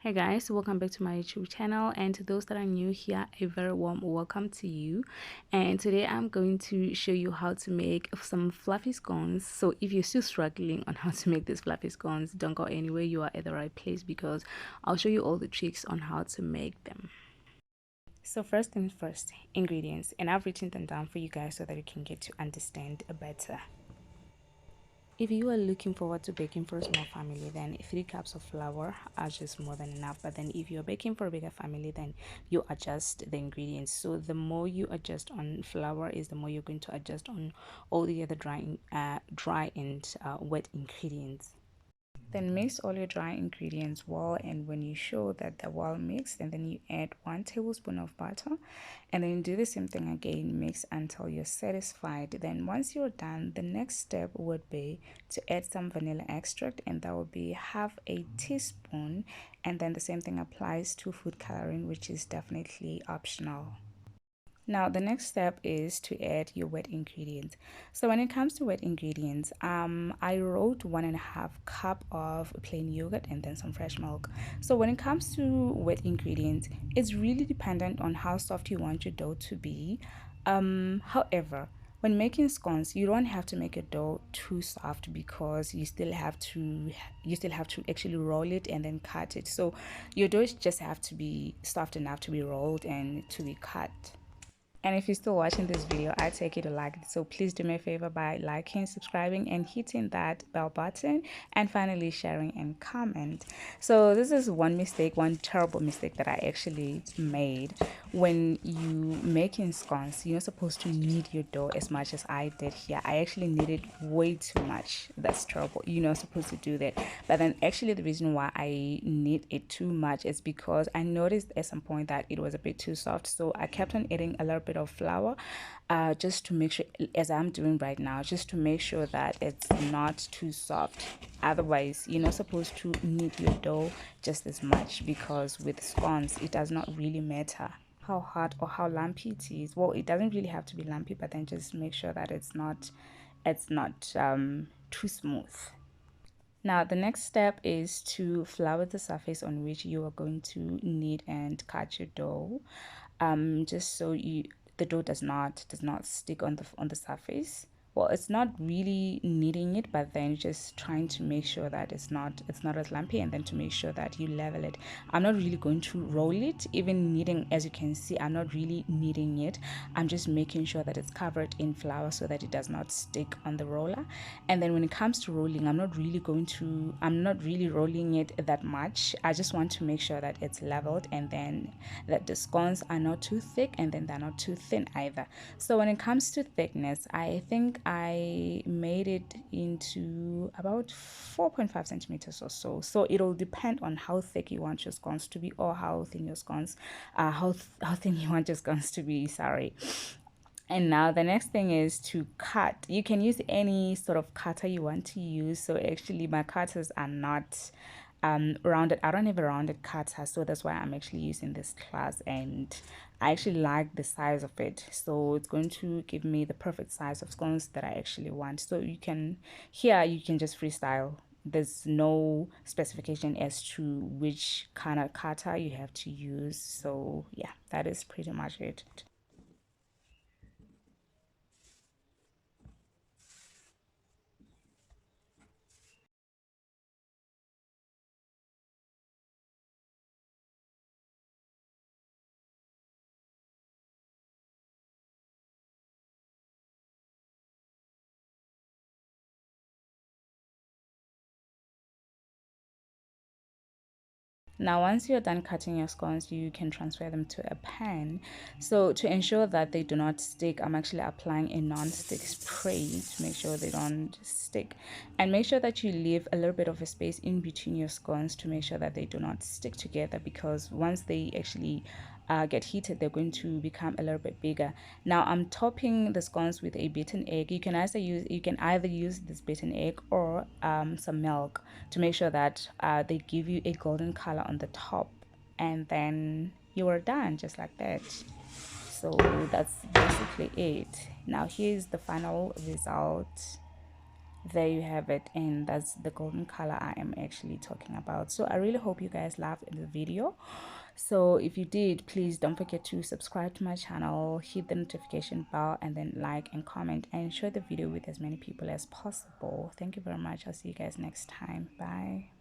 Hey guys, welcome back to my YouTube channel, and to those that are new here, a very warm welcome to you. And today I'm going to show you how to make some fluffy scones. So if you're still struggling on how to make these fluffy scones, don't go anywhere, you are at the right place, because I'll show you all the tricks on how to make them. So first things first, ingredients, and I've written them down for you guys so that you can get to understand better. If you are looking forward to baking for a small family, then 3 cups of flour are just more than enough. But then if you're baking for a bigger family, then you adjust the ingredients. So the more you adjust on flour is the more you're going to adjust on all the other dry and wet ingredients. Then mix all your dry ingredients well, and when you show that they're well mixed, and then you add 1 tablespoon of butter, and then do the same thing again, mix until you're satisfied. Then once you're done, the next step would be to add some vanilla extract, and that would be half a teaspoon, and then the same thing applies to food coloring, which is definitely optional. Now the next step is to add your wet ingredients. So when it comes to wet ingredients, I wrote 1.5 cup of plain yogurt and then some fresh milk. So when it comes to wet ingredients, it's really dependent on how soft you want your dough to be. However, when making scones, you don't have to make your dough too soft, because you still have to actually roll it and then cut it. So your dough just have to be soft enough to be rolled and to be cut. And if you're still watching this video, I take you to like it. So please do me a favor by liking, subscribing, and hitting that bell button, and finally sharing and comment. So this is one terrible mistake that I actually made. When you making scones, you're not supposed to knead your dough as much as I did here. I actually kneaded way too much. That's terrible. You're not supposed to do that. But then actually the reason why I knead it too much is because I noticed at some point that it was a bit too soft. So I kept on adding a little bit of flour, just to make sure, as I'm doing right now, just to make sure that it's not too soft. Otherwise, you're not supposed to knead your dough just as much, because with scones it does not really matter how hard or how lumpy it is. Well, it doesn't really have to be lumpy, but then just make sure that it's not too smooth. Now the next step is to flour the surface on which you are going to knead and cut your dough, just so the dough does not stick on the surface. Well, it's not really kneading it, but then just trying to make sure that it's not as lumpy, and then to make sure that you level it. I'm not really going to roll it. Even kneading, as you can see, I'm not really kneading it. I'm just making sure that it's covered in flour so that it does not stick on the roller. And then when it comes to rolling, I'm not really rolling it that much. I just want to make sure that it's leveled, and then that the scones are not too thick and then they're not too thin either. So when it comes to thickness, I think I made it into about 4.5 centimeters or so. So it'll depend on how thick you want your scones to be, or how thin your scones, how thin you want your scones to be. Sorry. And now the next thing is to cut. You can use any sort of cutter you want to use. So actually my cutters are not rounded. I don't have a rounded cutter, so that's why I'm actually using this class, and I actually like the size of it. So it's going to give me the perfect size of scones that I actually want. So you can just freestyle. There's no specification as to which kind of cutter you have to use. So yeah, that is pretty much it. Now, once you're done cutting your scones, you can transfer them to a pan. So to ensure that they do not stick, I'm actually applying a non-stick spray to make sure they don't stick. And make sure that you leave a little bit of a space in between your scones to make sure that they do not stick together, because once they actually get heated, they're going to become a little bit bigger. Now I'm topping the scones with a beaten egg. You can either use this beaten egg or some milk, to make sure that they give you a golden color on the top, and then you are done just like that. So that's basically it. Now here's the final result. there you have it, and that's the golden color I am actually talking about. So I really hope you guys loved the video. So if you did, please don't forget to subscribe to my channel, hit the notification bell, and then like and comment and share the video with as many people as possible. Thank you very much. I'll see you guys next time. Bye.